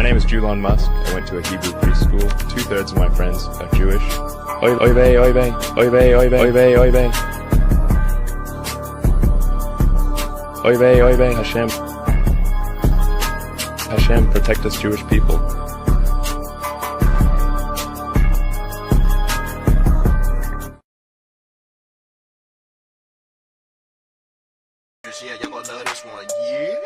My name is Elon Musk. I went to a Hebrew preschool. 2/3 of my friends are Jewish. Oy vey, oy vey, oy vey, oy vey, oy vey, oy vey. Oy vey, oy vey, Hashem. Hashem, protect us Jewish people. Yeah, y'all gonna love this one. Yeah.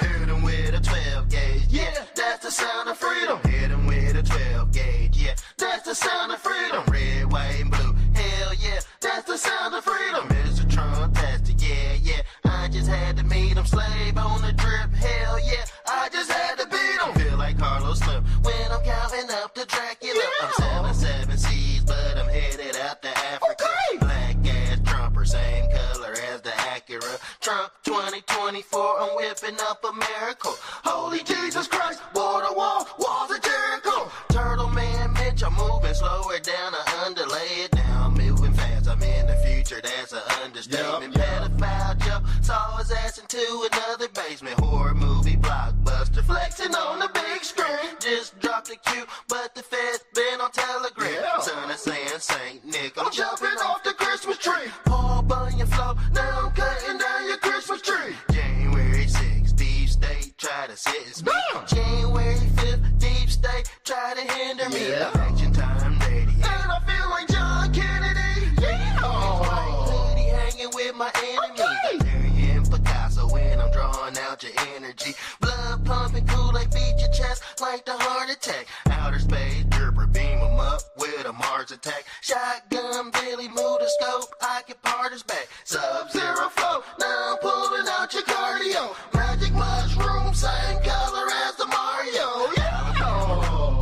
Hit 'em with a 12 gauge. Yeah, that's the sound of freedom. Hit 'em with a 12 gauge. Yeah, that's the sound of freedom. Red, white, and blue. Hell yeah, that's the sound of freedom. Mr. Trump-tastic. Yeah. I just had to meet him. Slave on the drip. Hell yeah, I just had to beat him. Feel like Carlos Slim when I'm counting up the Dracula. I'm selling 7 C's, but I'm headed out to Africa. Black ass Trumper, same color as the Acura. Trump 2024, I'm whipping up a miracle. Holy Jesus Christ, border wall, walls of Jericho. Turtle Man Mitch, I'm moving slower down, I underlay it. Now I'm moving fast, I'm in the future, that's an understatement. Pedophile Joe saw his ass into another basement. Horror movie blockbuster, flexing on the big screen. Just dropped a cue, but the Fed's been on Telegram. Son of Saint Nick, I'm jumping off the Christmas tree. Paul Bunyan flow, now I'm cutting down your Christmas tree. January 6th, Deep State try to sentence me. January 5th, Deep State try to hinder me. Election time ready, and I feel like John Kennedy. White hoodie hanging with my enemies. Terry and Picasso when I'm drawing out your energy. Blood pumping, Kool-Aid beat your chest like the heart attack. Outer space, Giuffre beam 'em up with a Mars attack. Shotgun, Billy, move the scope, I can part his back. Sub-Zero flow, now I'm pulling out your cardio. Magic mushroom, same color as the Mario.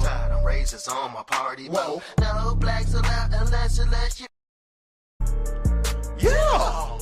Tired of racists on my party boat. No blacks allowed unless you. Yeah!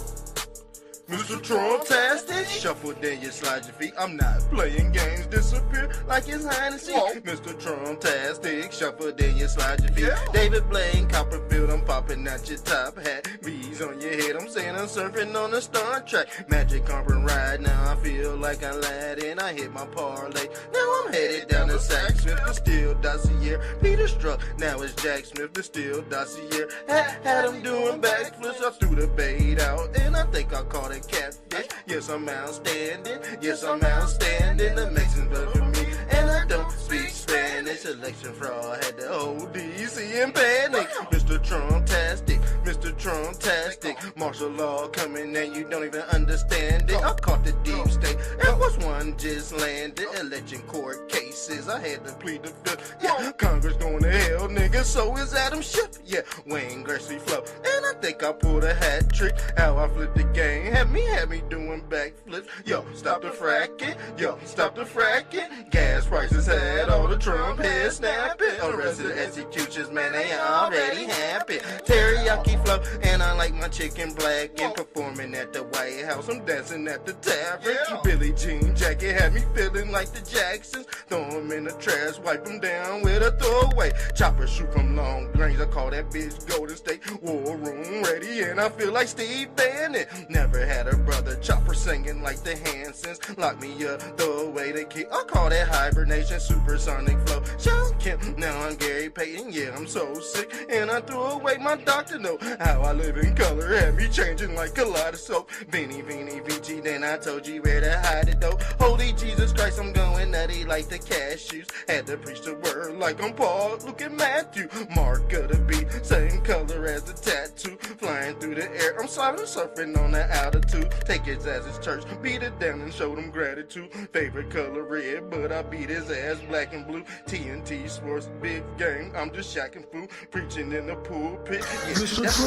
Mr. Trump-tastic, shuffle then you slide your feet. I'm not playing games, disappear like it's Hennessy. Mr. Trump-tastic, shuffle then you slide your feet. David Blaine, Copperfield, I'm popping out your top hat. Bees on your head, I'm saying I'm surfing on a Star Trek. Magic carpet ride, now I feel like Aladdin. I hit my parlay, now I'm headed down to Sack Smith. The Steel Dossier, Peter Struck, now it's Jack Smith. The Steel Dossier, had him doing backflips. I threw the bait out, and I think I caught it catfish. Yes, I'm outstanding. Yes, I'm outstanding. The Mexicans love me, and I don't speak Spanish. Election fraud had the whole DC in panic. Mr. Trump-tastic, Mr. Trump-tastic. Martial law coming and you don't even understand it. I caught the deep state, and what's one just landed? Election court cases, I had to plead the fifth. Yeah, Congress going to hell, nigga. So is Adam Schiff. Yeah, Wayne Gretzky flow, and I think I pulled a hat trick. How I flipped the game, had me doing backflips. Yo, stop the fracking. Yo, stop the fracking. Gas prices had all the Trump heads snapping. Arrested executions, man, they already happy. Teriyaki flow, and I like my chicken black. And performing at the White House, I'm dancing at the tavern. Billie Jean jacket had me feeling like the Jacksons. Throw them in the trash, wipe them down with a throwaway. Chopper shoot from long range, I call that bitch Golden State. War room ready, and I feel like Steve Bannon. Never had a brother chopper singing like the Hansons. Lock me up, throw away the key. I call that hibernation, supersonic flow. Sean Kemp, now I'm Gary Payton. Yeah, I'm so sick, and I threw away my doctor note. How I live in color had me changing like kaleidoscope. Beanie, VG, then I told you where to hide it though. Holy Jesus Christ, I'm going nutty like the cashews. Had to preach the word like I'm Paul. Look at Matthew, mark of the beat, same color as the tattoo. Flying through the air, I'm surfing on the altitude. Take his ass as church, beat it down and show them gratitude. Favorite color red, but I beat his ass black and blue. TNT Sports, big game, I'm just shacking food. Preaching in the pulpit. Yeah, that's the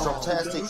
Trump-tastic.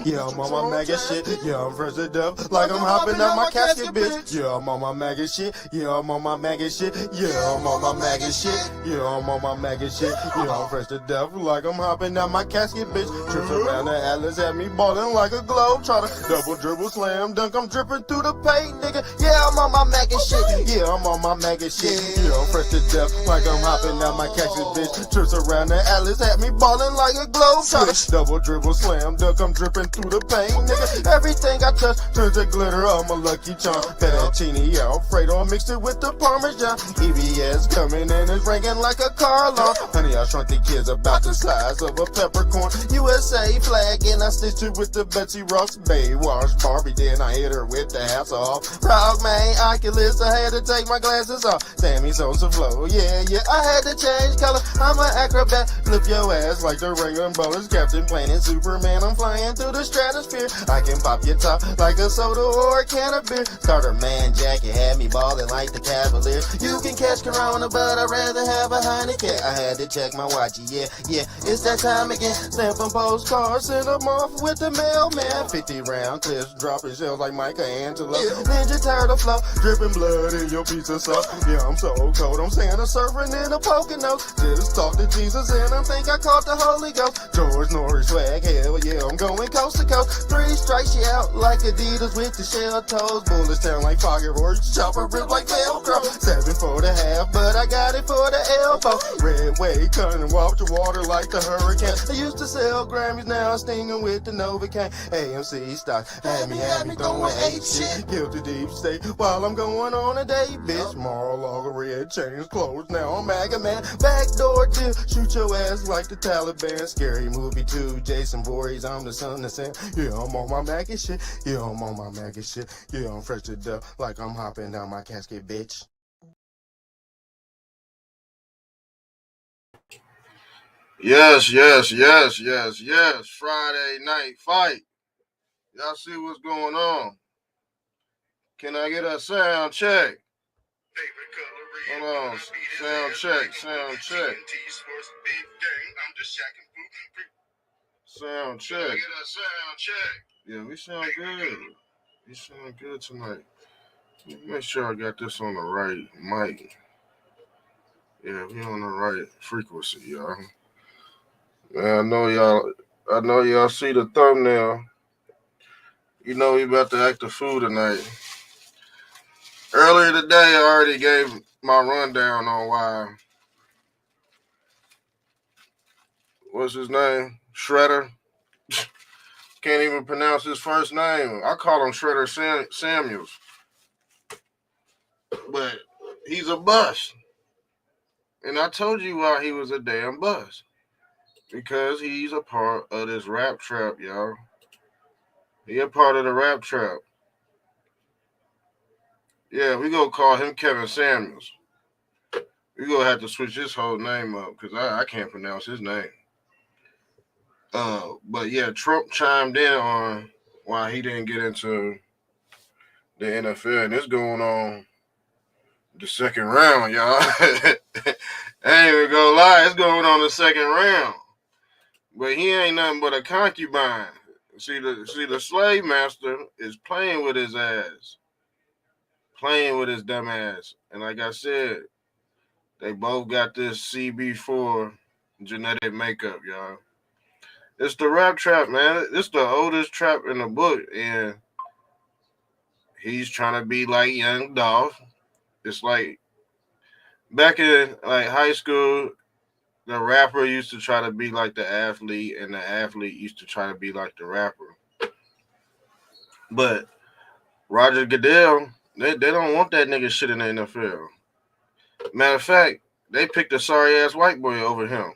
Yeah, I'm on my MAGA shit. Yeah, I'm fresh to death, like I'm hopping out my casket, bitch. Yeah, I'm on my MAGA shit. Yeah, I'm on my MAGA shit. Yeah, I'm on my MAGA shit. Yeah, I'm on my MAGA shit. Yeah, I'm fresh to death, like I'm hopping out my casket, bitch. Trips around the Atlas had me ballin' like a globe. Try to double dribble, slam dunk, I'm drippin' through the paint, nigga. Yeah, I'm on my maggot shit. Yeah, I'm on my maggot shit. Yeah, I'm fresh to death, like I'm hopping out my cactus, bitch. Trips around the atlas, had me ballin' like a globe. Try to double dribble, slam dunk, I'm drippin' through the paint, nigga. Everything I touch turns to glitter, I'm a lucky charm. Fettuccine Alfredo, mixed it with the Parmesan. EBS coming in, it's ringing like a car alarm. Honey, I shrunk the kids about the size of a peppercorn. USA flag, and I stitched it with the Betsy Ross Baywatch Barbie. Then I hit her with the hats off. Frog man, Oculus, I had to take my glasses off. Sammy Sosa flow, yeah, I had to change color. I'm an acrobat, flip your ass like the Ringling Brothers. Captain Planet, Superman, I'm flying through the stratosphere. I can pop your top like a soda or a can of beer. Starter man jacket had me ballin' like the Cavalier. You can catch Corona, but I'd rather have a Heineken. I had to check my watch, yeah, it's that time again. Stampin' postcards, send them off with the mailman. 50 round clips, dropping shells like Michelangelo. Ninja Turtle flow, dripping blood in your pizza sauce. Yeah, I'm so cold, I'm Santa surfing in a Poconos. Just talk to Jesus and I think I caught the Holy Ghost. George Norris swag, hell yeah, I'm going coast to coast. 3 strikes you out like Adidas with the shell toes. Bullets sound like fireworks, chopper rip like Velcro. 7 for the half, but I got it for the elbow. Red wave coming, walk the water like the hurricane. I used to sell Grammys, now I'm stinging with the Novocaine. AMC stock, had me throwing 8 shit. Guilty deep state while I'm going on a date, bitch. Mar-a-Lago, red chains closed, now I'm MAGA man. Backdoor deal, shoot your ass like the Taliban. Scary movie 2, Jason Voorhees, I'm the son of Sam. Yeah, I'm on my maggot shit. Yeah, I'm on my maggot shit. Yeah, I'm fresh to death like I'm hopping down my casket, bitch. Yes. Friday night fight. Y'all see what's going on? Can I get a sound check? Hold on. Sound check. Sound check. Yeah, we sound good. We sound good tonight. Make sure I got this on the right mic. Yeah, we on the right frequency, y'all. Man, I know y'all see the thumbnail. You know we about to act the fool tonight. Earlier today, I already gave my rundown on why. What's his name? Shredder. Can't even pronounce his first name. I call him Shedeur Sanders. But he's a bust. And I told you why he was a damn bust. Because he's a part of this rap trap, y'all. He a part of the rap trap. Yeah, we gonna call him Kevin Samuels. We gonna have to switch his whole name up because I can't pronounce his name. But yeah, Trump chimed in on why he didn't get into the NFL, and it's going on the second round, y'all. I ain't even gonna lie, it's going on the second round. But he ain't nothing but a concubine. See the slave master is playing with his ass. Playing with his dumb ass. And like I said, they both got this CB4 genetic makeup, y'all. It's the rap trap, man. It's the oldest trap in the book. And he's trying to be like Young Dolph. It's like back in like high school, the rapper used to try to be like the athlete, and the athlete used to try to be like the rapper. But Roger Goodell, they don't want that nigga shit in the NFL. Matter of fact, they picked a sorry-ass white boy over him.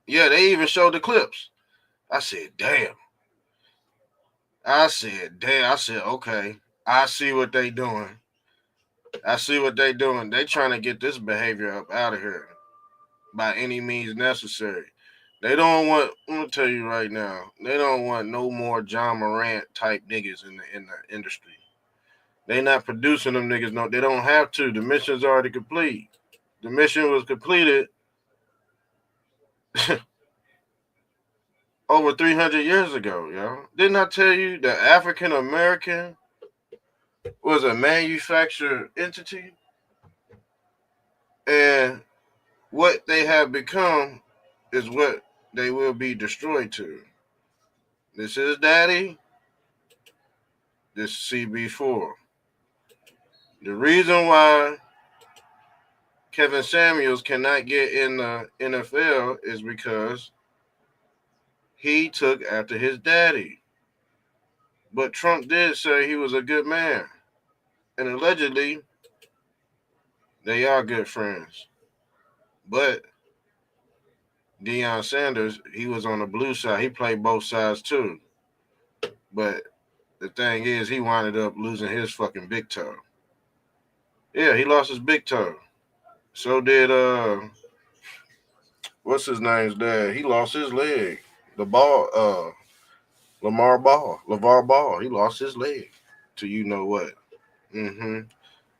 Yeah, they even showed the clips. I said, damn. I said, okay. I see what they doing. They trying to get this behavior up out of here by any means necessary. They don't want, I'm going to tell you right now, they don't want no more John Morant type niggas in the industry. They not producing them niggas. No, they don't have to. The mission's already complete. The mission was completed over 300 years ago, yo. Didn't I tell you that African American was a manufactured entity? And what they have become is what they will be destroyed to. This is Daddy. This is CB4. The reason why Kevin Samuels cannot get in the NFL is because he took after his daddy. But Trump did say he was a good man. And allegedly, they are good friends. But Deion Sanders, he was on the blue side. He played both sides too. But the thing is, he winded up losing his fucking big toe. Yeah, he lost his big toe. So did what's his name's dad? He lost his leg. The ball, LeVar Ball. He lost his leg to you know what. Mm-hmm.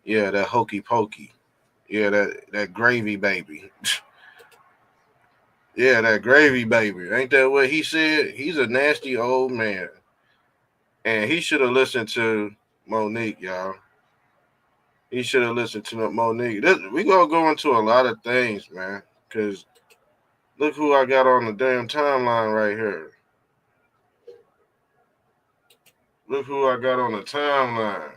Yeah, that hokey pokey. Yeah, that gravy baby. Yeah, that gravy baby. Ain't that what he said? He's a nasty old man. And he should have listened to Monique, y'all. He should have listened to Monique. We gonna go into a lot of things, man. Because look who I got on the damn timeline right here. Look who I got on the timeline.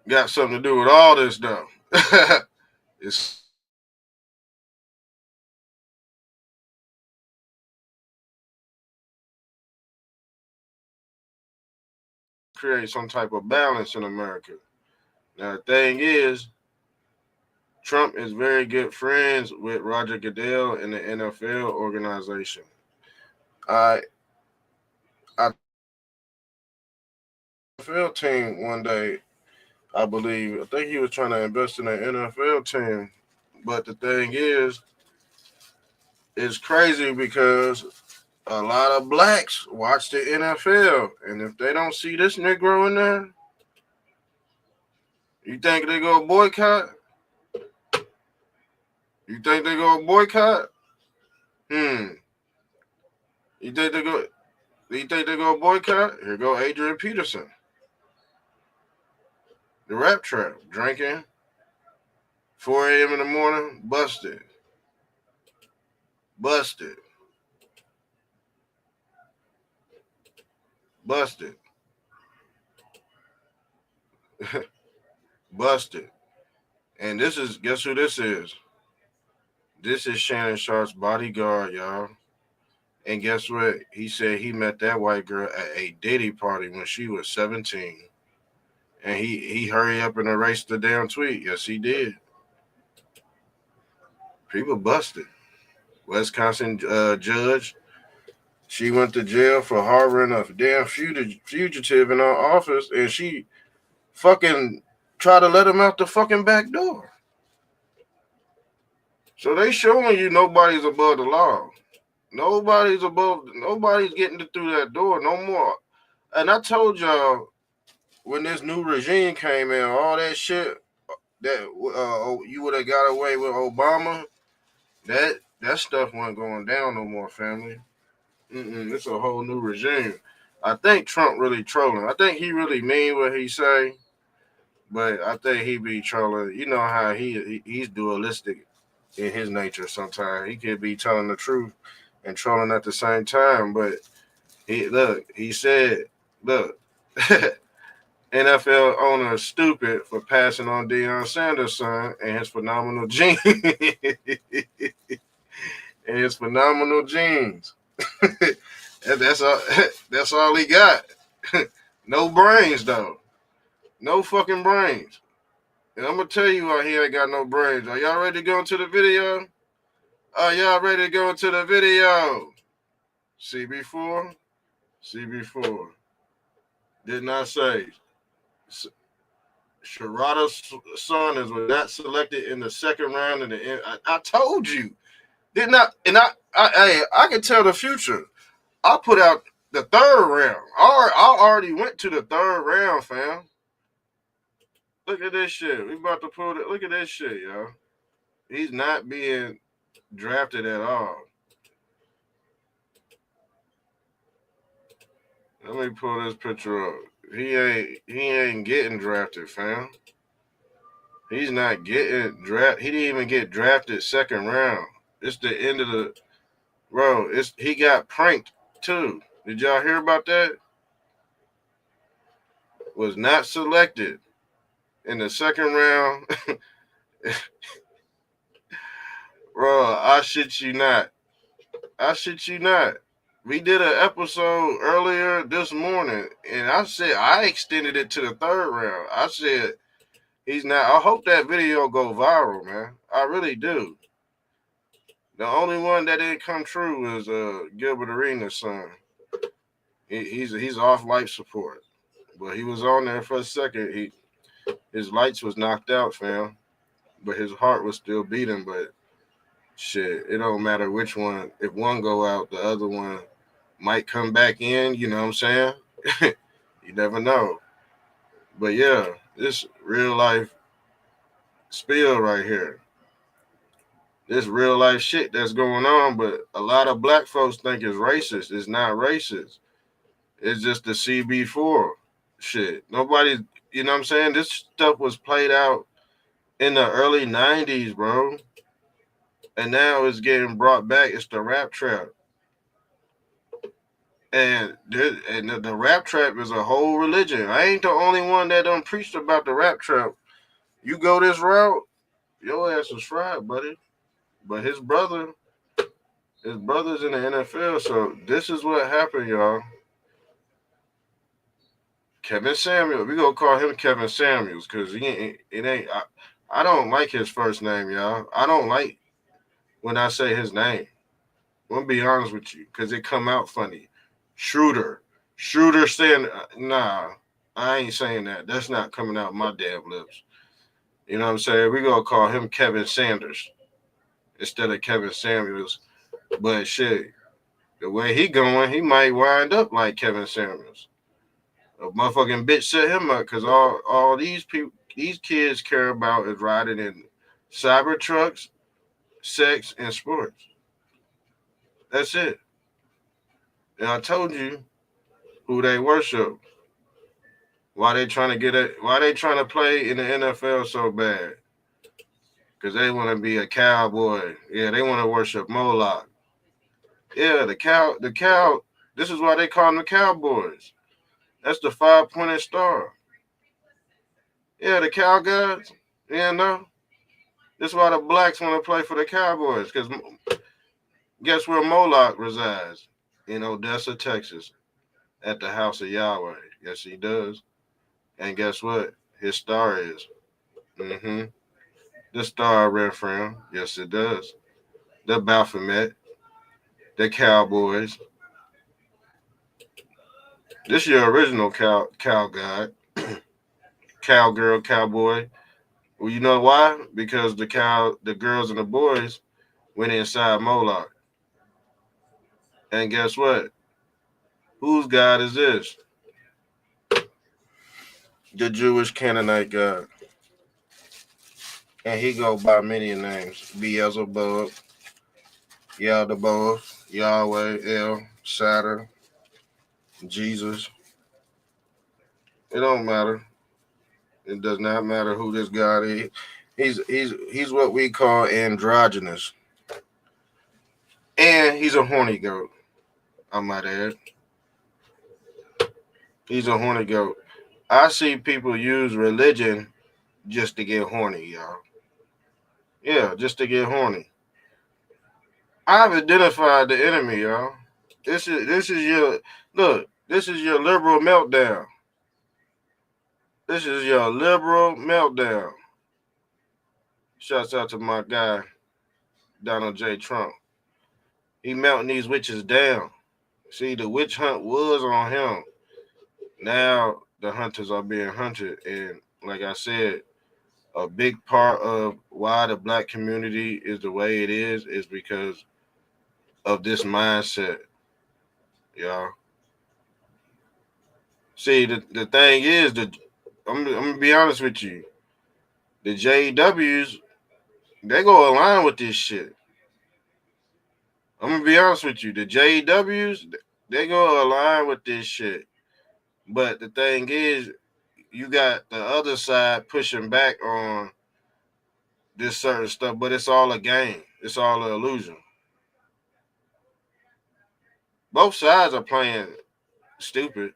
Got something to do with all this, though. It's create some type of balance in America. Now, the thing is, Trump is very good friends with Roger Goodell and the NFL organization. I NFL team one day, I believe. I think he was trying to invest in an NFL team. But the thing is, it's crazy because a lot of blacks watch the NFL. And if they don't see this Negro in there, you think they go boycott? You think they go boycott? You think they go? You think they go boycott? Here go Adrian Peterson, the rap trap, drinking, 4 a.m. in the morning, busted, busted, busted, busted. And this is, guess who this is? This is Shannon Sharp's bodyguard, y'all. And guess what? He said he met that white girl at a Diddy party when she was 17. And he hurried up and erased the damn tweet. Yes, he did. People busted. Wisconsin judge, she went to jail for harboring a damn fugitive in her office, and she fucking tried to let him out the fucking back door. So they showing you nobody's above the law. Nobody's getting through that door no more. And I told y'all when this new regime came in, all that shit that you would have got away with Obama, that stuff wasn't going down no more, family. It's a whole new regime. I think Trump really trolling. I think he really mean what he say, but I think he be trolling. You know how he's dualistic in his nature sometimes. He could be telling the truth and trolling at the same time. But he said, look, NFL owner is stupid for passing on Deion Sanders' son and his phenomenal genes. And his phenomenal genes. That's all. That's all he got. No brains though. No fucking brains. And I'm gonna tell you why he ain't got no brains. Are y'all ready to go into the video? Are y'all ready to go into the video? CB4. Did not say. Shedeur Sanders was not selected in the second round. I told you. Did not. And I can tell the future. I put out the third round. I already went to the third round, fam. Look at this shit. We about to pull it. Look at this shit, y'all. He's not being drafted at all. Let me pull this picture up. He ain't getting drafted, fam. He's not getting drafted. He didn't even get drafted second round. It's the end of the bro. He got pranked too. Did y'all hear about that? Was not selected in the second round. Bro, I shit you not. I shit you not. We did an episode earlier this morning, and I said I extended it to the third round. I said he's not. I hope that video go viral, man. I really do. The only one that didn't come true was Gilbert Arenas' son. He's off life support, but he was on there for a second. His lights was knocked out, fam, but his heart was still beating. But shit, it don't matter which one. If one go out, the other one might come back in. You know what I'm saying? You never know. But yeah, this real life spill right here. This real life shit that's going on, but a lot of black folks think it's racist. It's not racist. It's just the CB4 shit. Nobody, you know what I'm saying? This stuff was played out in the early 90s, bro. And now it's getting brought back. It's the rap trap. And the rap trap is a whole religion. I ain't the only one that done preached about the rap trap. You go this route, your ass is fried, buddy. But his brother's in the NFL, so this is what happened, y'all. Kevin Samuels, we gonna call him Kevin Samuels because I don't like his first name, y'all. I don't like when I say his name. I'm gonna be honest with you, because it come out funny. Shedeur Sanders. Nah, I ain't saying that. That's not coming out my damn lips. You know what I'm saying? We gonna call him Kevin Sanders instead of Kevin Samuels. But shit, the way he going, he might wind up like Kevin Samuels. A motherfucking bitch set him up because all these people, these kids care about is riding in cyber trucks, sex, and sports. That's it. And I told you who they worship. Why they trying to get it? Why they trying to play in the NFL so bad? Because they want to be a cowboy. Yeah, they want to worship Moloch. Yeah, the cow. This is why they call them the Cowboys. That's the 5-pointed star. Yeah, the cow gods. Yeah, no. This is why the blacks want to play for the Cowboys. Because guess where Moloch resides? In Odessa, Texas, at the house of Yahweh. Yes, he does. And guess what? His star is. The star red from. Yes, it does. The Baphomet. The Cowboys. This is your original cow god. Cowgirl, cowboy. Well, you know why? Because the girls and the boys went inside Moloch. And guess what? Whose God is this? The Jewish Canaanite God. And he go by many names. Beelzebub, Yaldabaoth, Yahweh, El, Saturn, Jesus. It don't matter. It does not matter who this God is. He's what we call androgynous. And he's a horny goat, I might add. He's a horny goat. I see people use religion just to get horny, y'all. Yeah, just to get horny. I've identified the enemy, y'all. This is your look. This is your liberal meltdown. This is your liberal meltdown. Shouts out to my guy, Donald J. Trump. He melting these witches down. See, the witch hunt was on him. Now the hunters are being hunted. And like I said, a big part of why the black community is the way it is because of this mindset, y'all. See, the thing is, I'm going to be honest with you. The JWs, they go align with this shit. I'm going to be honest with you. The JWs, they go align with this shit. But the thing is, you got the other side pushing back on this certain stuff, but it's all a game. It's all an illusion. Both sides are playing stupid.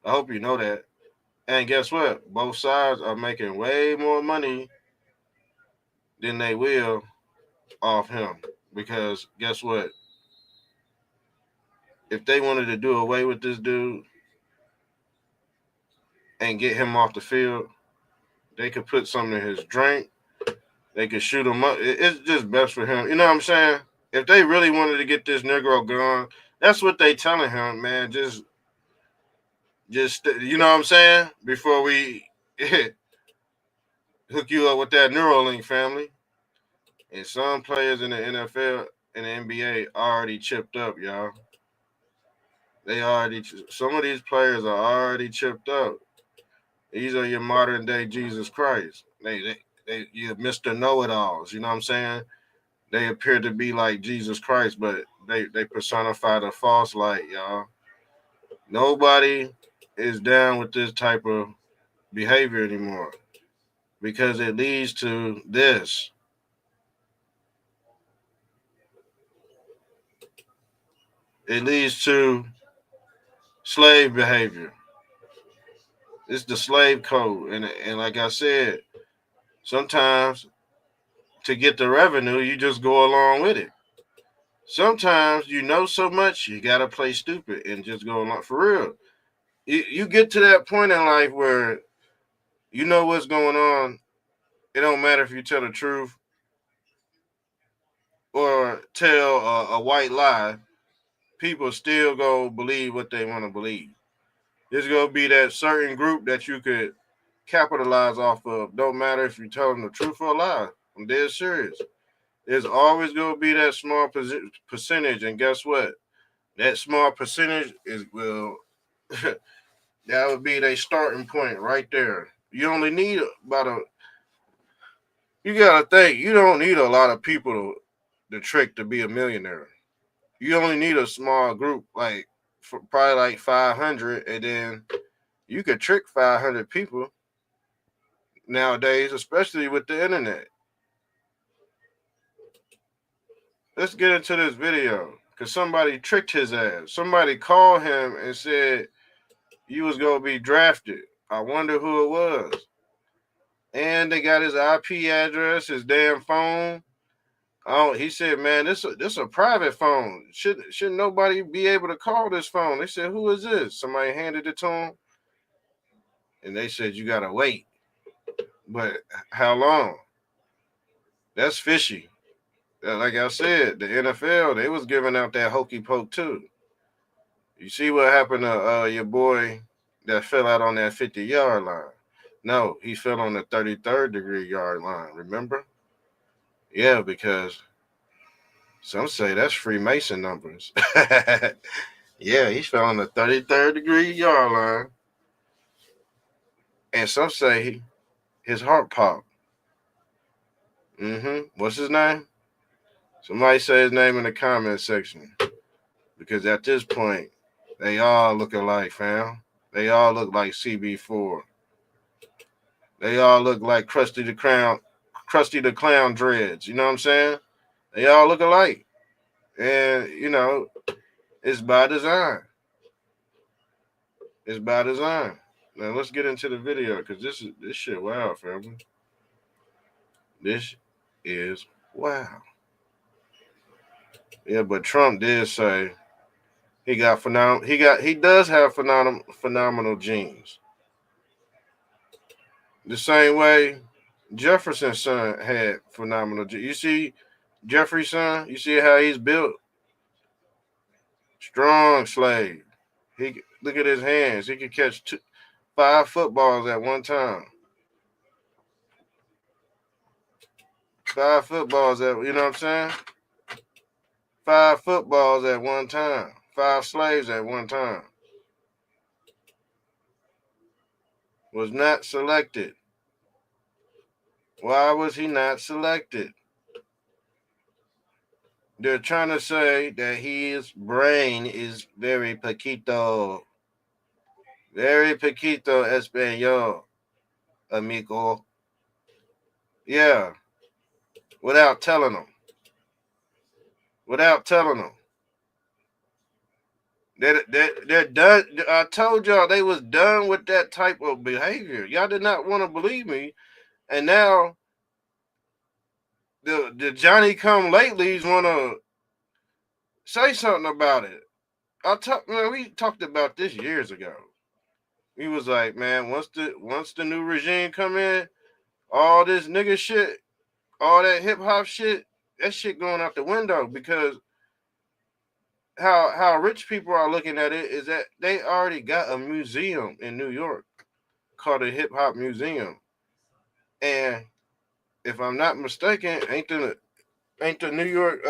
I hope you know that. And guess what? Both sides are making way more money than they will off him. Because guess what? If they wanted to do away with this dude and get him off the field, they could put something in his drink. They could shoot him up. It's just best for him. You know what I'm saying? If they really wanted to get this Negro gone, that's what they telling him, man. Just you know what I'm saying? Before we hook you up with that Neuralink family. And some players in the NFL and the NBA already chipped up, y'all. Some of these players are already chipped up. These are your modern day Jesus Christ. You Mr. Know-it-alls. You know what I'm saying? They appear to be like Jesus Christ, but they personify the false light, y'all. Nobody is down with this type of behavior anymore because it leads to this. It leads to slave behavior. It's the slave code. And like I said, sometimes to get the revenue, you just go along with it. Sometimes you know so much, you got to play stupid and just go along. For real. You get to that point in life where you know what's going on. It don't matter if you tell the truth or tell a white lie. People still go believe what they want to believe. There's going to be that certain group that you could capitalize off of. Don't matter if you tell them the truth or a lie. I'm dead serious. There's always going to be that small percentage. And guess what? That small percentage that would be their starting point right there. You only need you got to think, you don't need a lot of people to trick to be a millionaire. You only need a small group, probably like 500, and then you could trick 500 people nowadays, especially with the internet. Let's get into this video because somebody tricked his ass. Somebody called him and said you was going to be drafted. I wonder who it was. And they got his IP address, his damn phone. Oh, he said, man, this a private phone. Should nobody be able to call this phone? They said, who is this? Somebody handed it to him. And they said, you got to wait. But how long? That's fishy. Like I said, the NFL, they was giving out that hokey poke too. You see what happened to your boy that fell out on that 50-yard line? No, he fell on the 33rd degree yard line, remember? Yeah, because some say that's Freemason numbers. Yeah, he fell on the 33rd degree yard line. And some say his heart popped. What's his name? Somebody say his name in the comment section. Because at this point, they all look alike, fam. They all look like CB4. They all look like Krusty the Clown dreads. You know what I'm saying? They all look alike. And, it's by design. It's by design. Now let's get into the video because this shit wow, family. This is wow. Yeah, but Trump did say he does have phenomenal genes. The same way Jefferson's son had phenomenal genes. You see Jeffrey's son? You see how he's built? Strong slave. He look at his hands. He could catch 5 footballs at one time. 5 footballs you know what I'm saying? 5 footballs at one time. 5 slaves at one time. Was not selected. Why was he not selected? They're trying to say that his brain is very poquito. Very poquito español, amigo. Yeah. Without telling them. without telling them. They're done. I told y'all they was done with that type of behavior. Y'all did not want to believe me, and now the Johnny come latelys want to say something about it. Man, we talked about this years ago. He was like, man, once the new regime come in, all this nigga shit, all that hip hop shit, that shit going out the window, because how rich people are looking at it is that they already got a museum in New York called the Hip Hop Museum, and if I'm not mistaken, ain't the New York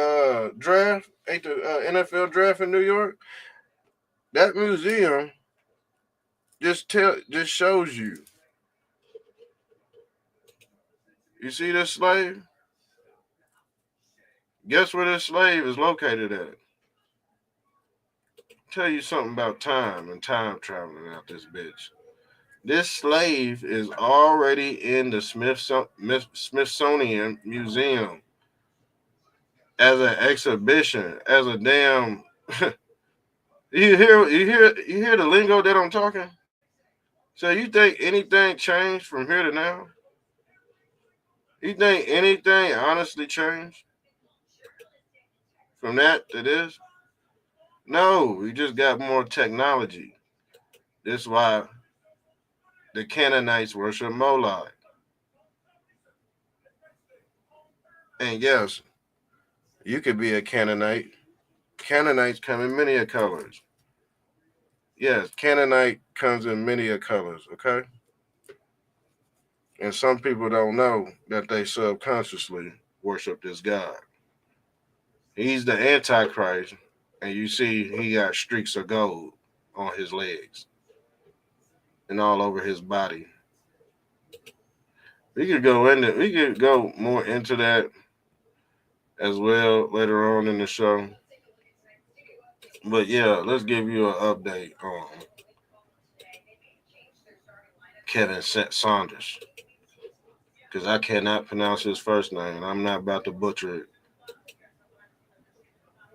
draft, ain't the NFL draft in New York? That museum just shows you. You see this slave? Guess where this slave is located at? Tell you something about time and time traveling out this bitch. This slave is already in the Smithsonian Museum as an exhibition, as a damn. you hear the lingo that I'm talking? So you think anything changed from here to now? You think anything honestly changed from that to this? No, we just got more technology. This is why the Canaanites worship Moloch. And yes, you could be a Canaanite. Canaanites come in many colors. Yes, Canaanite comes in many colors, okay? And some people don't know that they subconsciously worship this God. He's the Antichrist, and you see he got streaks of gold on his legs and all over his body. We could go more into that as well later on in the show. But yeah, let's give you an update on Kevin Saunders, because I cannot pronounce his first name, and I'm not about to butcher it.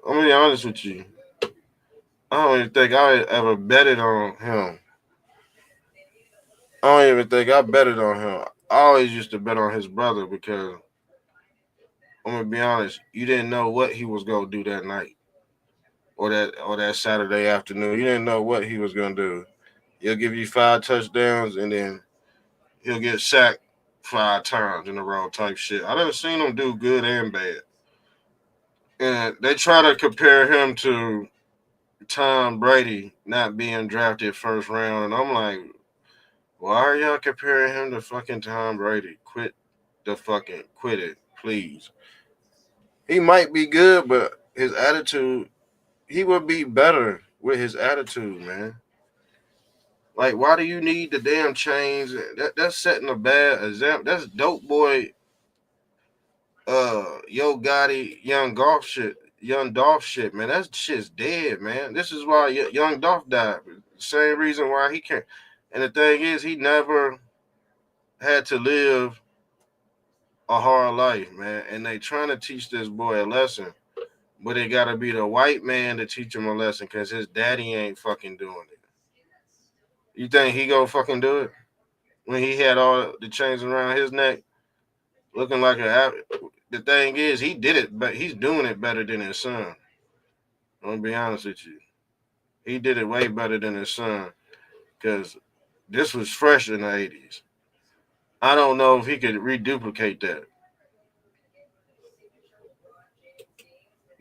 I'm gonna be honest with you. I don't even think I ever betted on him. I don't even think I betted on him. I always used to bet on his brother, because I'm gonna be honest, you didn't know what he was gonna do that night or that Saturday afternoon. You didn't know what he was gonna do. He'll give you 5 touchdowns, and then he'll get sacked 5 times in a row type shit. I done seen him do good and bad. And they try to compare him to Tom Brady not being drafted first round. And I'm like, why are y'all comparing him to fucking Tom Brady? Quit it, please. He might be good, but his attitude, he would be better with his attitude, man. Like, why do you need the damn chains? That's setting a bad example. That's dope boy, Yo Gotti, Young Dolph shit, man. That shit's dead, man. This is why Young Dolph died. Same reason why he can't. And the thing is, he never had to live a hard life, man. And they trying to teach this boy a lesson, but it got to be the white man to teach him a lesson, because his daddy ain't fucking doing it. You think he gonna fucking do it when he had all the chains around his neck, looking like a? The thing is, he did it, but he's doing it better than his son. I'm gonna be honest with you. He did it way better than his son, because this was fresh in the 80s. I don't know if he could reduplicate that.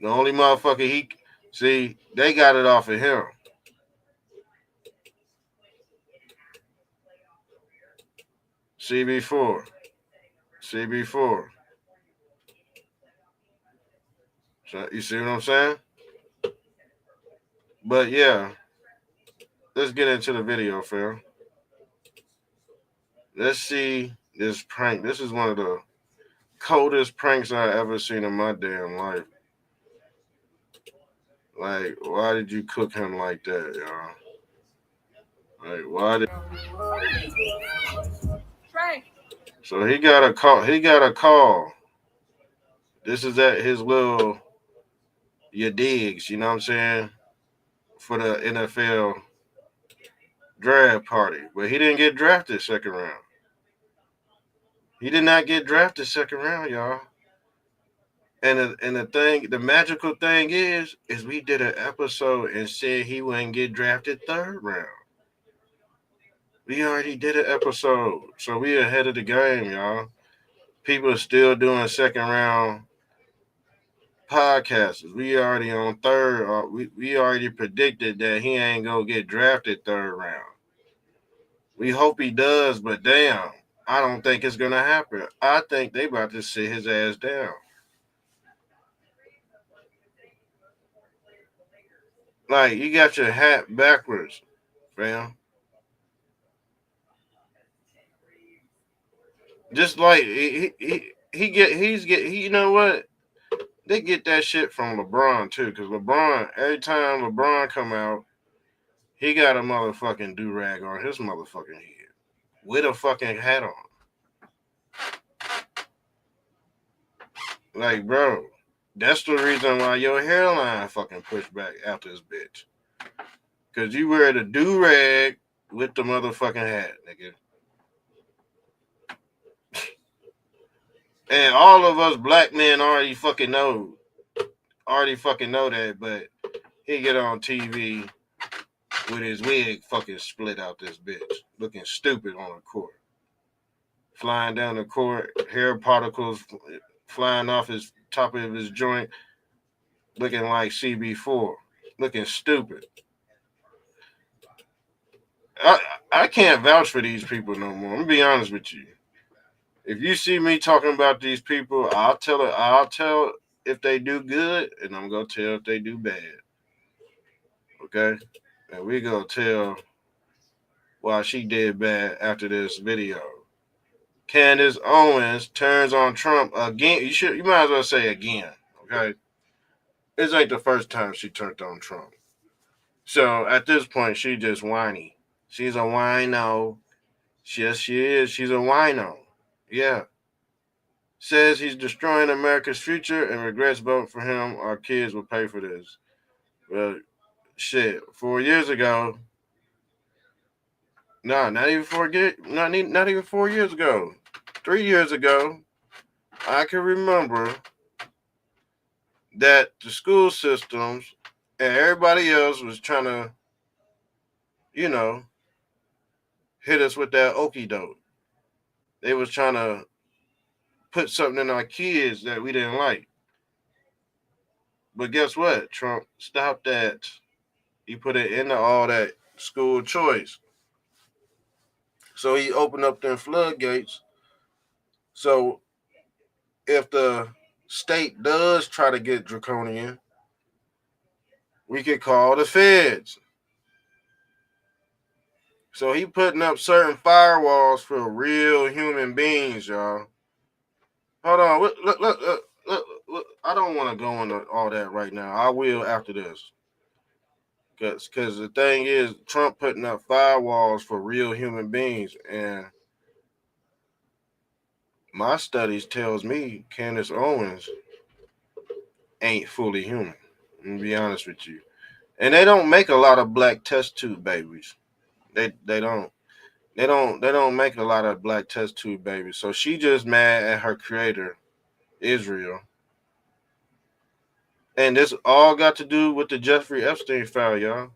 The only motherfucker they got it off of him. CB4. So, you see what I'm saying? But yeah, let's get into the video, fam. Let's see this prank. This is one of the coldest pranks I ever seen in my damn life. Like, why did you cook him like that, y'all? Like, why did? So he got a call. This is at his little your digs, you know what I'm saying, for the NFL draft party. But he didn't get drafted second round. He did not get drafted second round, y'all. And the magical thing is we did an episode and said he wouldn't get drafted third round. We already did an episode, so we ahead of the game, y'all. People are still doing second round podcasts. We already on third. We already predicted that he ain't gonna get drafted third round. We hope he does, but damn, I don't think it's gonna happen. I think they about to sit his ass down. Like, you got your hat backwards, fam. Just like you know what? They get that shit from LeBron too, because LeBron, every time LeBron come out, he got a motherfucking do-rag on his motherfucking head with a fucking hat on. Like, bro, that's the reason why your hairline fucking pushed back after this bitch. Because you wear the do-rag with the motherfucking hat, nigga. And all of us black men already fucking know that, but he get on TV with his wig fucking split out this bitch, looking stupid on the court. Flying down the court, hair particles flying off his top of his joint, looking like CB4, looking stupid. I can't vouch for these people no more. I'm gonna be honest with you. If you see me talking about these people, I'll tell if they do good, and I'm gonna tell if they do bad. Okay? And we gonna tell why she did bad after this video. Candace Owens turns on Trump again. You might as well say again. Okay? This ain't the first time she turned on Trump. So at this point, she just whiny. She's a whino. Yes, she is. She's a whino. Yeah. Says he's destroying America's future and regrets voting for him. Our kids will pay for this. Well, shit. 4 years ago. No, not even 4 years ago. 3 years ago, I can remember that the school systems and everybody else was trying to, hit us with that okie doke. They was trying to put something in our kids that we didn't like. But guess what? Trump stopped that. He put it into all that school choice. So he opened up them floodgates. So if the state does try to get draconian, we could call the feds. So he putting up certain firewalls for real human beings, y'all. Hold on. Look, I don't want to go into all that right now. I will after this. Because the thing is, Trump putting up firewalls for real human beings. And my studies tells me Candace Owens ain't fully human. I'm going to be honest with you. And they don't make a lot of black test tube babies. They don't. They don't make a lot of black test tube babies. So she just mad at her creator, Israel. And this all got to do with the Giuffre Epstein file, y'all.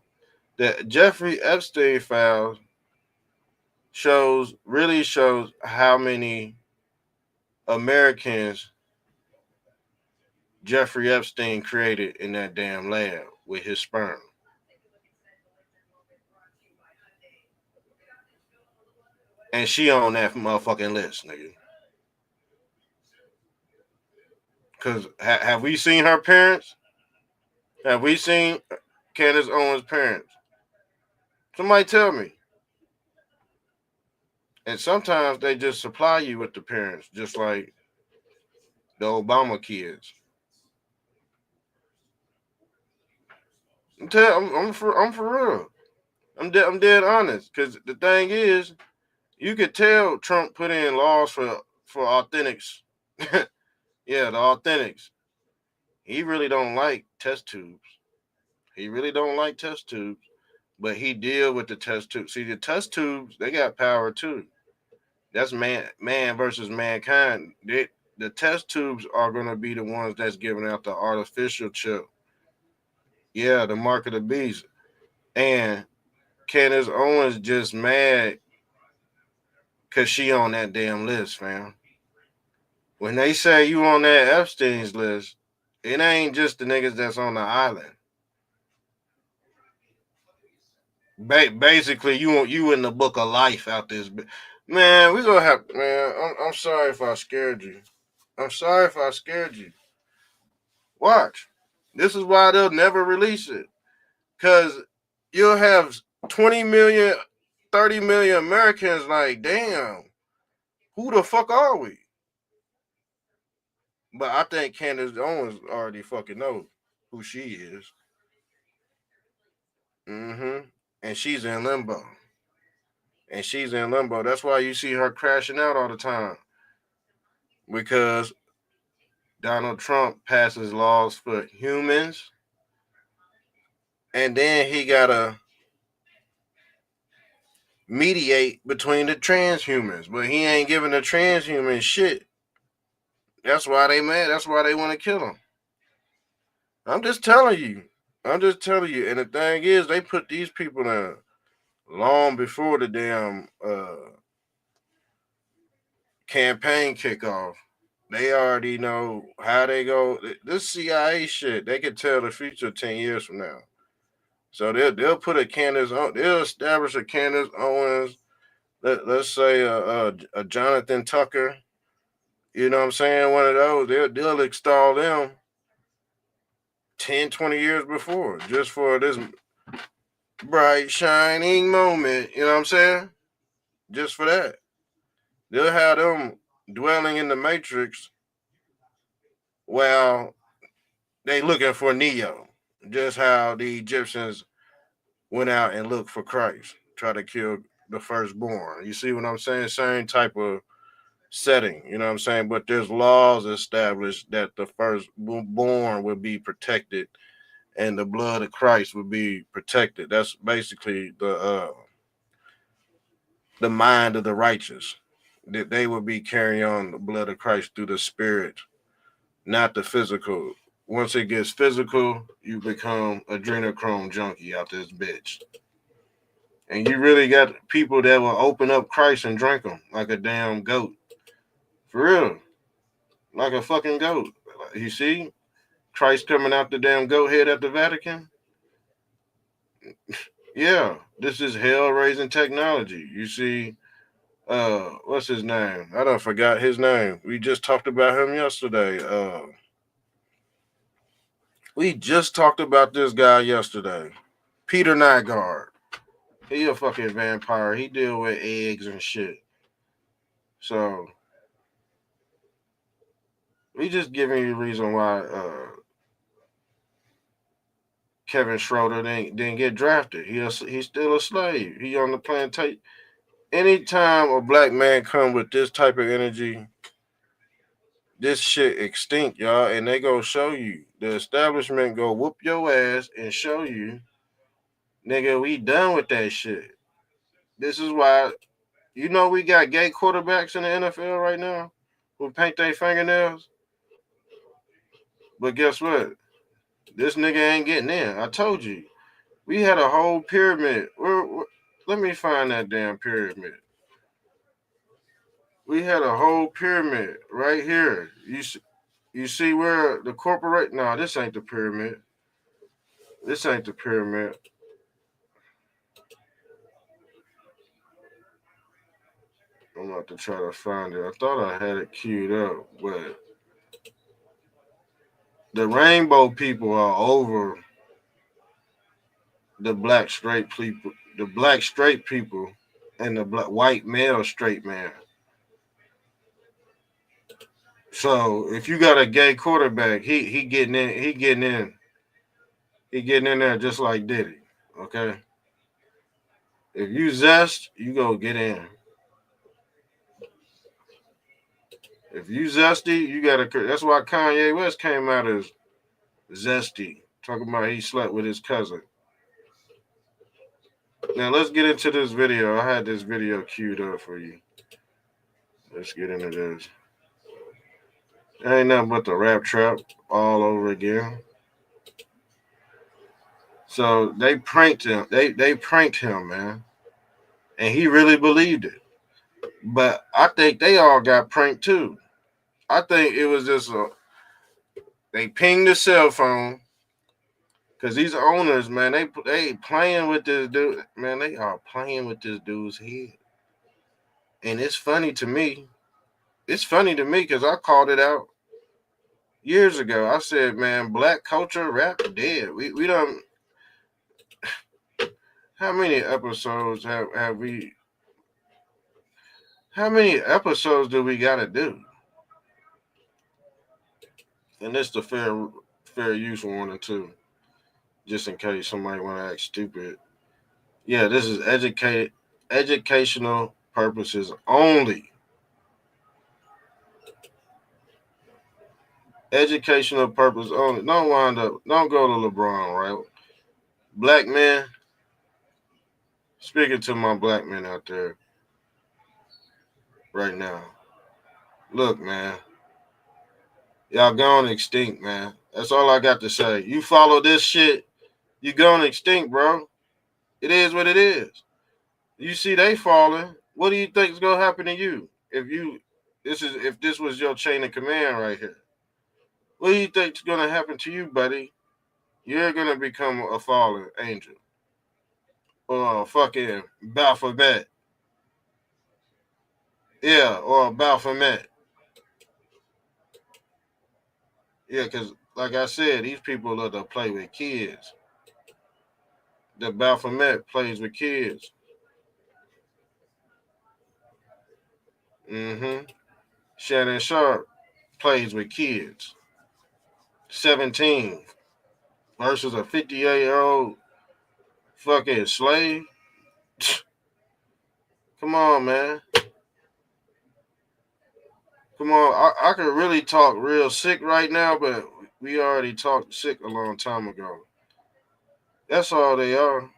The Giuffre Epstein file really shows how many Americans Jeffrey Epstein created in that damn lab with his sperm. And she on that motherfucking list, nigga. Because have we seen her parents? Have we seen Candace Owens' parents? Somebody tell me. And sometimes they just supply you with the parents, just like the Obama kids. I'm for real. I'm dead honest. Because the thing is, you could tell Trump put in laws for authentics. Yeah, the authentics. he really don't like test tubes. He really don't like test tubes, but he deal with the test tubes. See, the test tubes, they got power too. That's man versus mankind. The test tubes are going to be the ones that's giving out the artificial chip. Yeah, the mark of the beast. And Candace Owens just mad because she on that damn list, fam. When they say you on that Epstein's list, it ain't just the niggas that's on the island. Basically, you in the book of life out this. Man, we gonna have. Man, I'm sorry if I scared you. I'm sorry if I scared you. Watch. This is why they'll never release it. Because you'll have 20 million, 30 million Americans like, damn, who the fuck are we? But I think Candace Owens already fucking knows who she is. Mm-hmm. And she's in limbo. That's why you see her crashing out all the time. Because Donald Trump passes laws for humans. And then he gotta mediate between the transhumans. But he ain't giving the transhumans shit. That's why they mad. That's why they want to kill him. I'm just telling you. And the thing is, they put these people in long before the damn campaign kickoff. They already know how they go. This CIA shit, they can tell the future 10 years from now. So they'll put a Candace, they'll establish a Candace Owens, let's say a Jonathan Tucker. You know what I'm saying? One of those. They'll install them 10, 20 years before, just for this bright, shining moment. You know what I'm saying? Just for that. They'll have them dwelling in the Matrix while they looking for Neo. Just how the Egyptians went out and looked for Christ, try to kill the firstborn. You see what I'm saying? Same type of setting, you know what I'm saying? But there's laws established that the firstborn will be protected and the blood of Christ will be protected. That's basically the mind of the righteous. That they will be carrying on the blood of Christ through the spirit, not the physical. Once it gets physical, you become adrenochrome junkie out this bitch. And you really got people that will open up Christ and drink them like a damn goat. For real. Like a fucking goat. You see? Christ coming out the damn goat head at the Vatican? Yeah. This is hell-raising technology. You see, what's his name? I done forgot his name. We just talked about him yesterday. We just talked about this guy yesterday. Peter Nygaard. He a fucking vampire. He deal with eggs and shit. So we just giving you the reason why Kevin Schroeder didn't get drafted. He's still a slave. He on the plantation. Anytime a black man come with this type of energy, this shit extinct, y'all, and they go show you. The establishment go whoop your ass and show you, nigga, we done with that shit. This is why, we got gay quarterbacks in the NFL right now who paint their fingernails. But guess what? This nigga ain't getting in. I told you. We had a whole pyramid. Let me find that damn pyramid. We had a whole pyramid right here. You see where the corporate? No, this ain't the pyramid. This ain't the pyramid. I'm about to try to find it. I thought I had it queued up, but the rainbow people are over the black straight people, and the white male straight man. So if you got a gay quarterback, he getting in there just like Diddy. Okay. If you zest, you go get in. If you zesty, you gotta. That's why Kanye West came out as Zesty, talking about he slept with his cousin. Now let's get into this video. I had this video queued up for you. Let's get into this. Ain't nothing but the rap trap all over again. So they pranked him. They pranked him, man. And he really believed it. But I think they all got pranked too. I think it was just they pinged the cell phone. Cause these owners, man, they playing with this dude. Man, they are playing with this dude's head. And it's funny to me. It's funny to me because I called it out years ago. I said, man, black culture rap dead. We don't. How many episodes have we? How many episodes do we gotta do? And this the fair use one or two, just in case somebody want to act stupid. Yeah, this is educational purposes only. Educational purpose only. Don't wind up. Don't go to LeBron, right? Black men. Speaking to my black men out there right now. Look, man. Y'all gone extinct, man. That's all I got to say. You follow this shit, you gone extinct, bro. It is what it is. You see they falling. What do you think is gonna happen to you if this was your chain of command right here? What do you think is gonna happen to you, buddy? You're gonna become a fallen angel. Or a fucking Baphomet. Yeah, or a Baphomet. Yeah, because like I said, these people love to play with kids. The Baphomet plays with kids. Shannon Sharp plays with kids. 17 versus a 58-year-old fucking slave. Come on, man. Come on. I could really talk real sick right now, but we already talked sick a long time ago. That's all they are.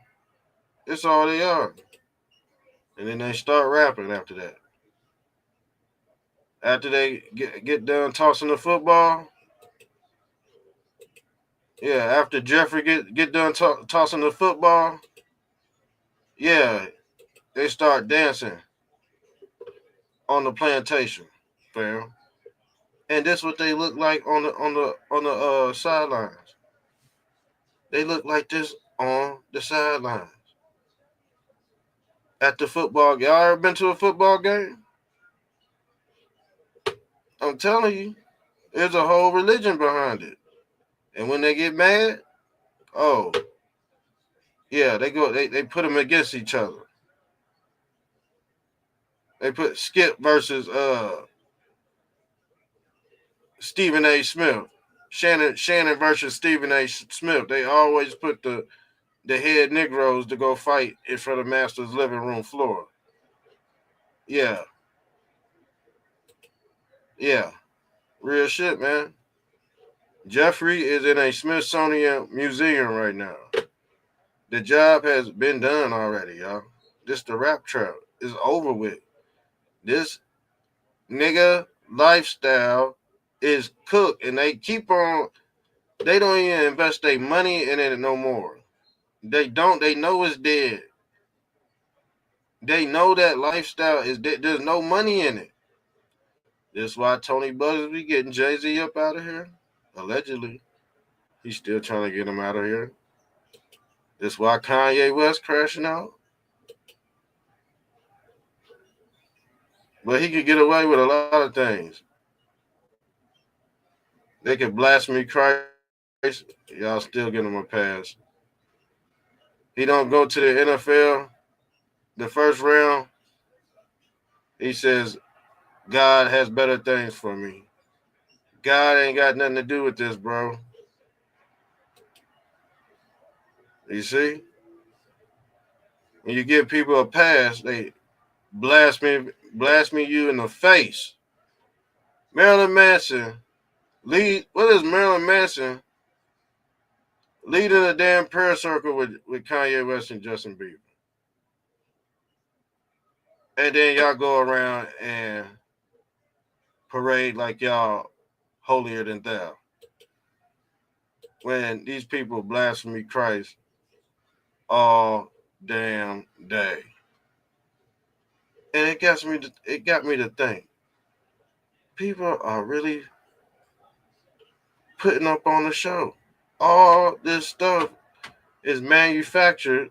That's all they are. And then they start rapping after that. After they get done tossing the football. Yeah, after Giuffre get done tossing the football. Yeah, they start dancing on the plantation, fam. And that's what they look like on the sidelines. They look like this on the sidelines. At the football, y'all ever been to a football game? I'm telling you, there's a whole religion behind it. And when they get mad, oh, yeah, they put them against each other. They put Skip versus Stephen A. Smith. Shannon versus Stephen A. Smith. They always put the head Negroes to go fight in front of Master's living room floor. Yeah. Yeah. Real shit, man. Giuffre is in a Smithsonian museum right now. The job has been done already, y'all. This the rap trap. It's over with. This nigga lifestyle is cooked, and they keep on. They don't even invest their money in it no more. They don't. They know it's dead. They know that lifestyle is dead. There's no money in it. That's why Tony Buzzard be getting Jay-Z up out of here. Allegedly. He's still trying to get him out of here. That's why Kanye West crashing out. But he could get away with a lot of things. They could blaspheme Christ. Y'all still give him a pass. He don't go to the NFL the first round. He says, God has better things for me. God ain't got nothing to do with this, bro. You see? When you give people a pass, they blaspheme you in the face. Marilyn Manson, what is Marilyn Manson leading a damn prayer circle with Kanye West and Justin Bieber. And then y'all go around and parade like y'all holier than thou. When these people blaspheme Christ all damn day. And it got me to think. People are really putting up on the show. All this stuff is manufactured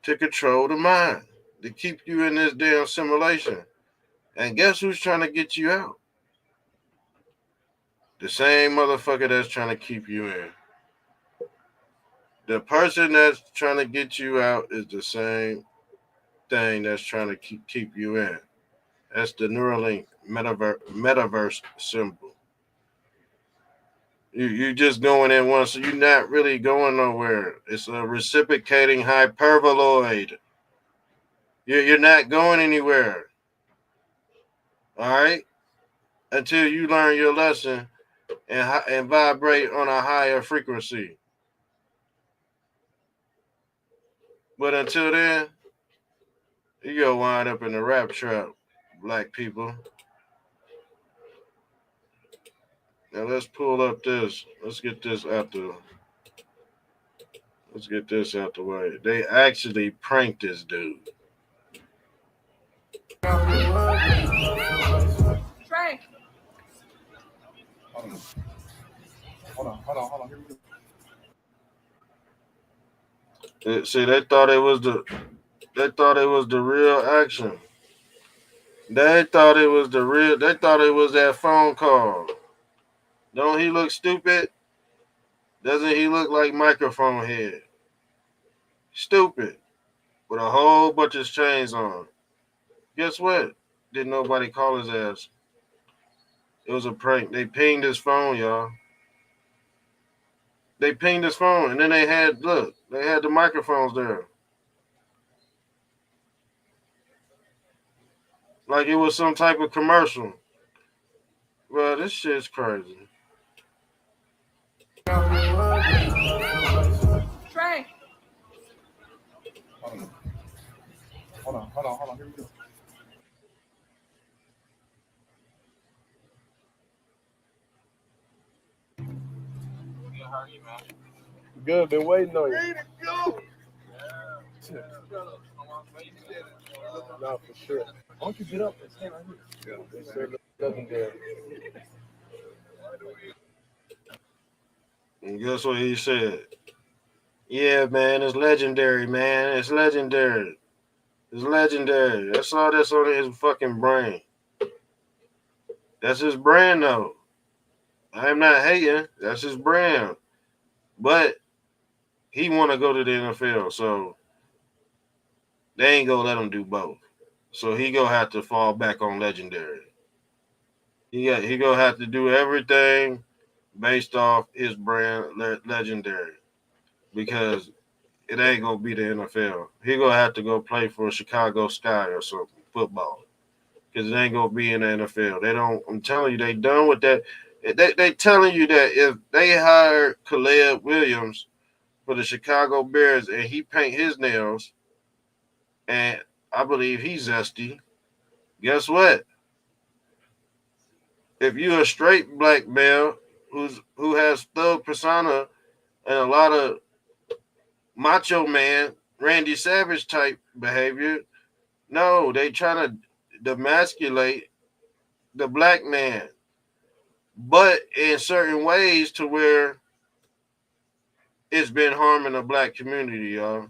to control the mind, to keep you in this damn simulation. And guess who's trying to get you out? The same motherfucker that's trying to keep you in. The person that's trying to get you out is the same thing that's trying to keep you in. That's the Neuralink metaverse symbol. You just going in once, so you're not really going nowhere. It's a reciprocating hyperboloid. You're not going anywhere. All right? Until you learn your lesson and vibrate on a higher frequency. But until then, you gonna wind up in the rap trap, black people. Now let's pull up this. Let's get this out the way. They actually pranked this dude. Trey. Hold on. Here we go. See, they thought it was the real action. They thought it was that phone call. Don't he look stupid? Doesn't he look like microphone head? Stupid. With a whole bunch of chains on. Guess what? Didn't nobody call his ass. It was a prank. They pinged his phone, y'all. They pinged his phone, and then they had the microphones there. Like it was some type of commercial. Well, this shit's crazy. Trey. Hold on. Here we go. How are you, man? Good. Been waiting on you. Ready to go. No, for sure. Why don't you get up and stand right here? Yeah. Legendary. And guess what he said? Yeah, man, it's legendary, man. It's legendary. It's legendary. That's all that's on his fucking brain. That's his brand, though. I'm not hating. That's his brand. But he want to go to the NFL, so they ain't going to let him do both. So he going to have to fall back on legendary. He going to have to do everything based off his brand, legendary, because it ain't going to be the NFL. He going to have to go play for Chicago Sky or something, football, because it ain't going to be in the NFL. I'm telling you, they done with that. They telling you that if they hired Caleb Williams for the Chicago Bears and he paint his nails, and I believe he's zesty, guess what? If you're a straight black male who has thug persona and a lot of macho man, Randy Savage type behavior, no, they trying to demasculate the black man, but in certain ways to where it's been harming the black community, y'all.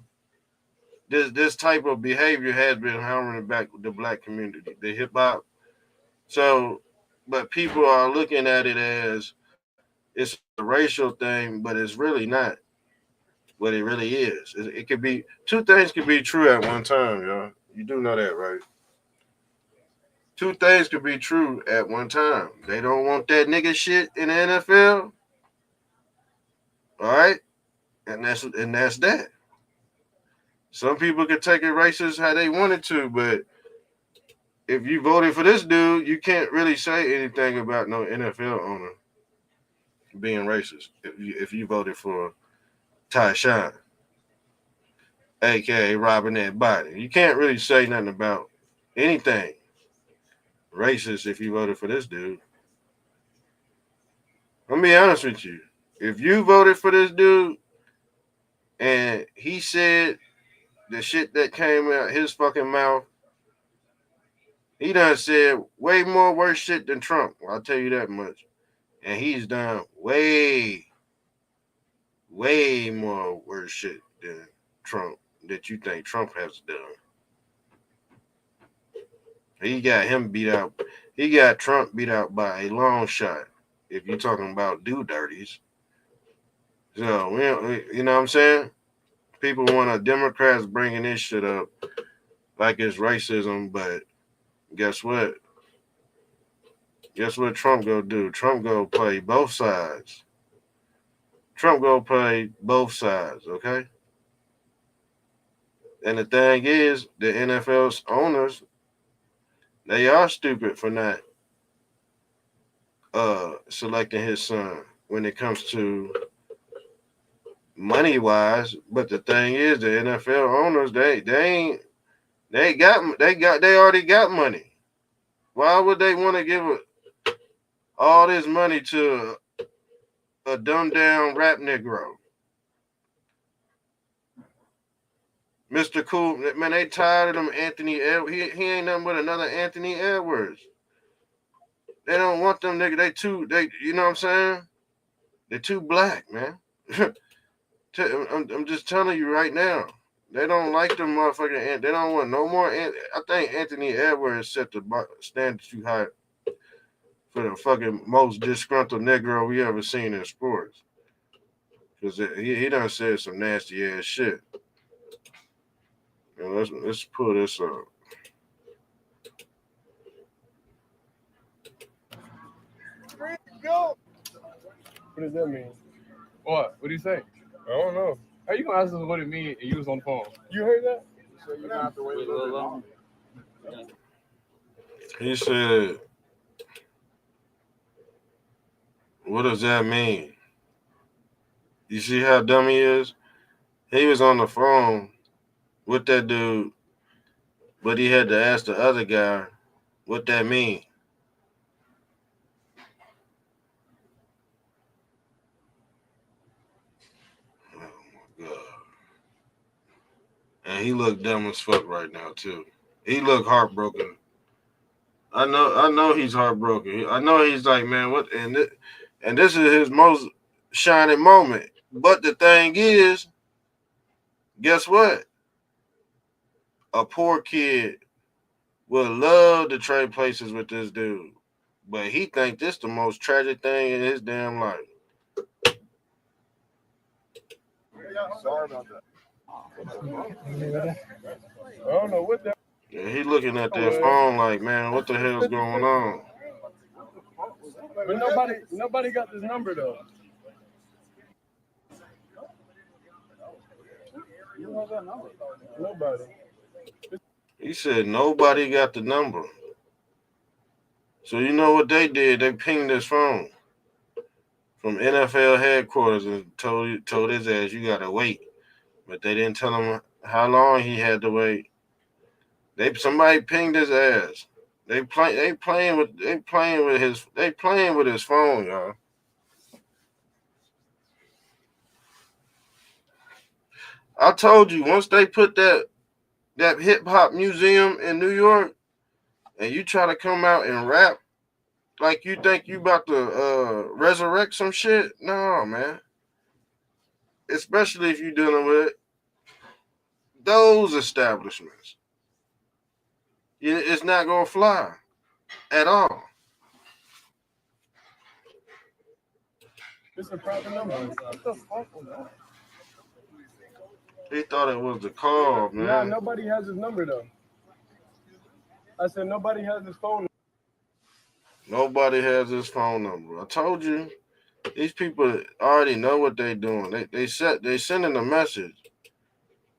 This type of behavior has been harming the black community, the hip hop. So, but people are looking at it as it's a racial thing, but it's really not what it really is. It could be two things could be true at one time, y'all. You do know that, right? Two things could be true at one time. They don't want that nigga shit in the NFL. All right? And that's that. Some people could take it racist how they wanted to, but if you voted for this dude, you can't really say anything about no NFL owner being racist if you voted for Tyshawn, aka robbing that body. You can't really say nothing about anything racist if you voted for this dude. Let me be honest with you. If you voted for this dude and he said the shit that came out his fucking mouth, he done said way more worse shit than Trump. I'll tell you that much. And he's done way more worse shit than Trump that you think Trump has done. He got him beat out. He got Trump beat out by a long shot. If you're talking about do dirties. So, you know what I'm saying? People want Democrats bringing this shit up like it's racism, but guess what? Guess what Trump gonna do? Trump gonna play both sides. Trump gonna play both sides, okay? And the thing is, the NFL's owners, they are stupid for not selecting his son when it comes to money wise. But the thing is, the NFL owners, they already got money. Why would they want to give all this money to a dumbed down rap Negro? Mr. Cool, man, they tired of him. Anthony Edwards. He ain't nothing but another Anthony Edwards. They don't want them nigga. You know what I'm saying? They're too black, man. I'm just telling you right now. They don't like them motherfucking. They don't want no more. I think Anthony Edwards set the standard too high for the fucking most disgruntled Negro we ever seen in sports. Because he done said some nasty ass shit. And let's pull this up. What does that mean? What? What do you say? I don't know. How you gonna ask us what it means and you was on the phone? You heard that? So you're gonna have to wait a little bit longer. He said, what does that mean? You see how dumb he is? He was on the phone with that dude, but he had to ask the other guy what that mean. Oh my God. And he looked dumb as fuck right now too. He looked heartbroken. I know he's heartbroken. I know he's like, man, what? And this is his most shining moment. But the thing is, guess what? A poor kid would love to trade places with this dude, but he think this the most tragic thing in his damn life. Sorry about that. I don't know what that. Yeah, he looking at that phone like, man, what the hell's going on? But nobody got this number though. You have that number. Nobody. He said nobody got the number. So you know what they did? They pinged his phone from NFL headquarters and told his ass, you gotta wait. But they didn't tell him how long he had to wait. Somebody pinged his ass. They playing with his phone, y'all. I told you, once they put that hip hop museum in New York, and you try to come out and rap like you think you about to resurrect some shit, no, man. Especially if you're dealing with those establishments. It's not gonna fly at all. It's a private number. What the fuck was that? He thought it was the call, man. Nah, nobody has his number though. I said nobody has his phone. Nobody has his phone number. I told you, these people already know what they're doing. They sending a message.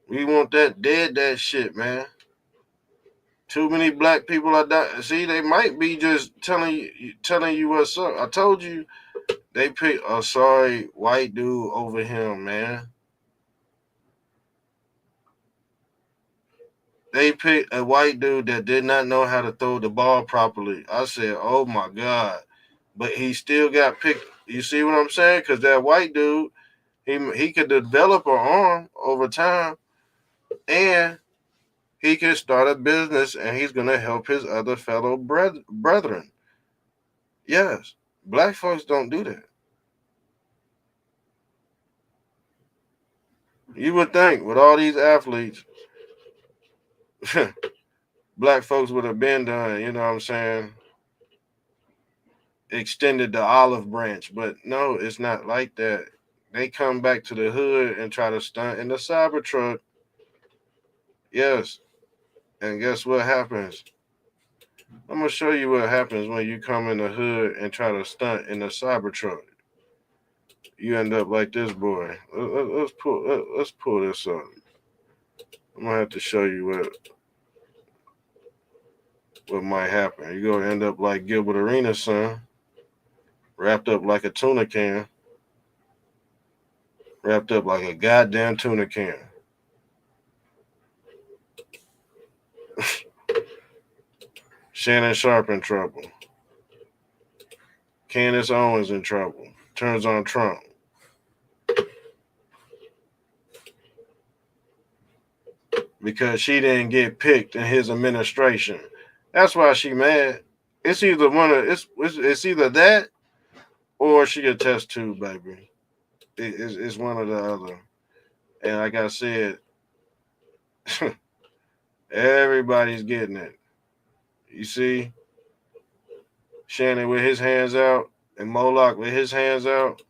We want that shit, man. Too many black people are dying. See, they might be just telling you what's up. I told you they picked a sorry white dude over him, man. They picked a white dude that did not know how to throw the ball properly. I said, oh my God. But he still got picked. You see what I'm saying? Because that white dude, he could develop an arm over time, and he can start a business, and he's going to help his other fellow brethren. Yes, black folks don't do that. You would think with all these athletes, black folks would have been done, you know what I'm saying, extended the olive branch. But no, it's not like that. They come back to the hood and try to stunt in the Cybertruck. Yes. And guess what happens? I'm going to show you what happens when you come in the hood and try to stunt in the Cybertruck. You end up like this boy. Let's pull this up. I'm going to have to show you what might happen. You're going to end up like Gilbert Arenas' son, wrapped up like a tuna can. Wrapped up like a goddamn tuna can. Shannon Sharp in trouble. Candace Owens in trouble. Turns on Trump. Because she didn't get picked in his administration. That's why she mad. It's either it's either that or she a test tube, baby. It's one or the other. And like I said, everybody's getting it. You see Shannon with his hands out and Moloch with his hands out.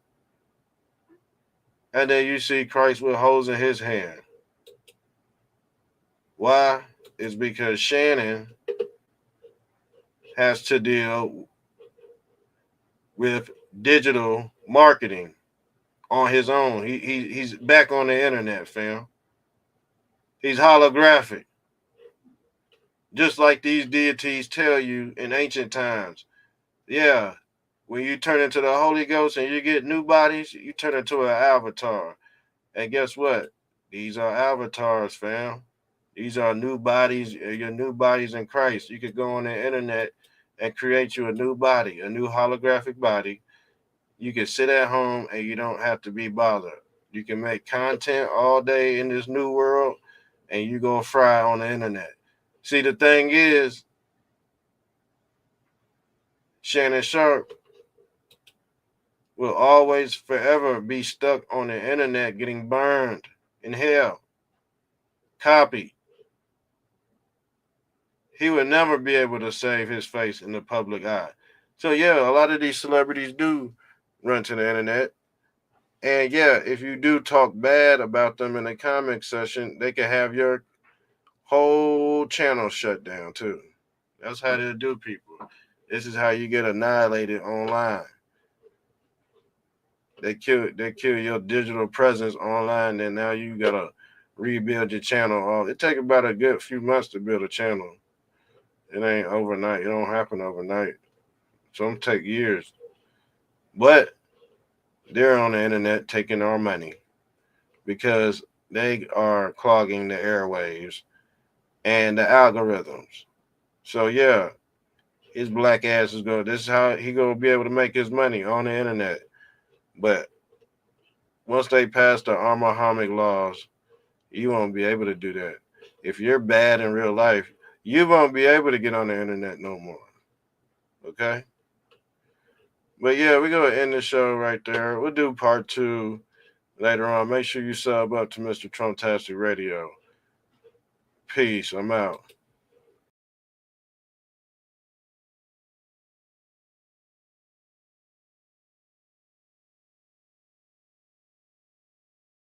And then you see Christ with holes in his hand. Why? It's because Shannon has to deal with digital marketing on his own. He's back on the internet, fam. He's holographic. Just like these deities tell you in ancient times. Yeah, when you turn into the Holy Ghost and you get new bodies, you turn into an avatar. And guess what? These are avatars, fam. These are new bodies, your new bodies in Christ. You could go on the internet and create you a new body, a new holographic body. You can sit at home and you don't have to be bothered. You can make content all day in this new world and you're going to fry on the internet. See, the thing is, Shannon Sharp will always forever be stuck on the internet getting burned in hell. Copied. He would never be able to save his face in the public eye. So, yeah, a lot of these celebrities do run to the internet. And, yeah, if you do talk bad about them in the comment section, they can have your whole channel shut down, too. That's how they do people. This is how you get annihilated online. They kill your digital presence online, and now you got to rebuild your channel. It takes about a good few months to build a channel. It ain't overnight. It don't happen overnight. Some take years. But they're on the internet taking our money because they are clogging the airwaves and the algorithms. So, yeah, his black ass is going, this is how he going to be able to make his money on the internet. But once they pass the Muhammad laws, you won't be able to do that. If you're bad in real life, you won't be able to get on the internet no more. Okay? But yeah, we're going to end the show right there. We'll do part 2 later on. Make sure you sub up to Mr. Trumptastic Radio. Peace. I'm out.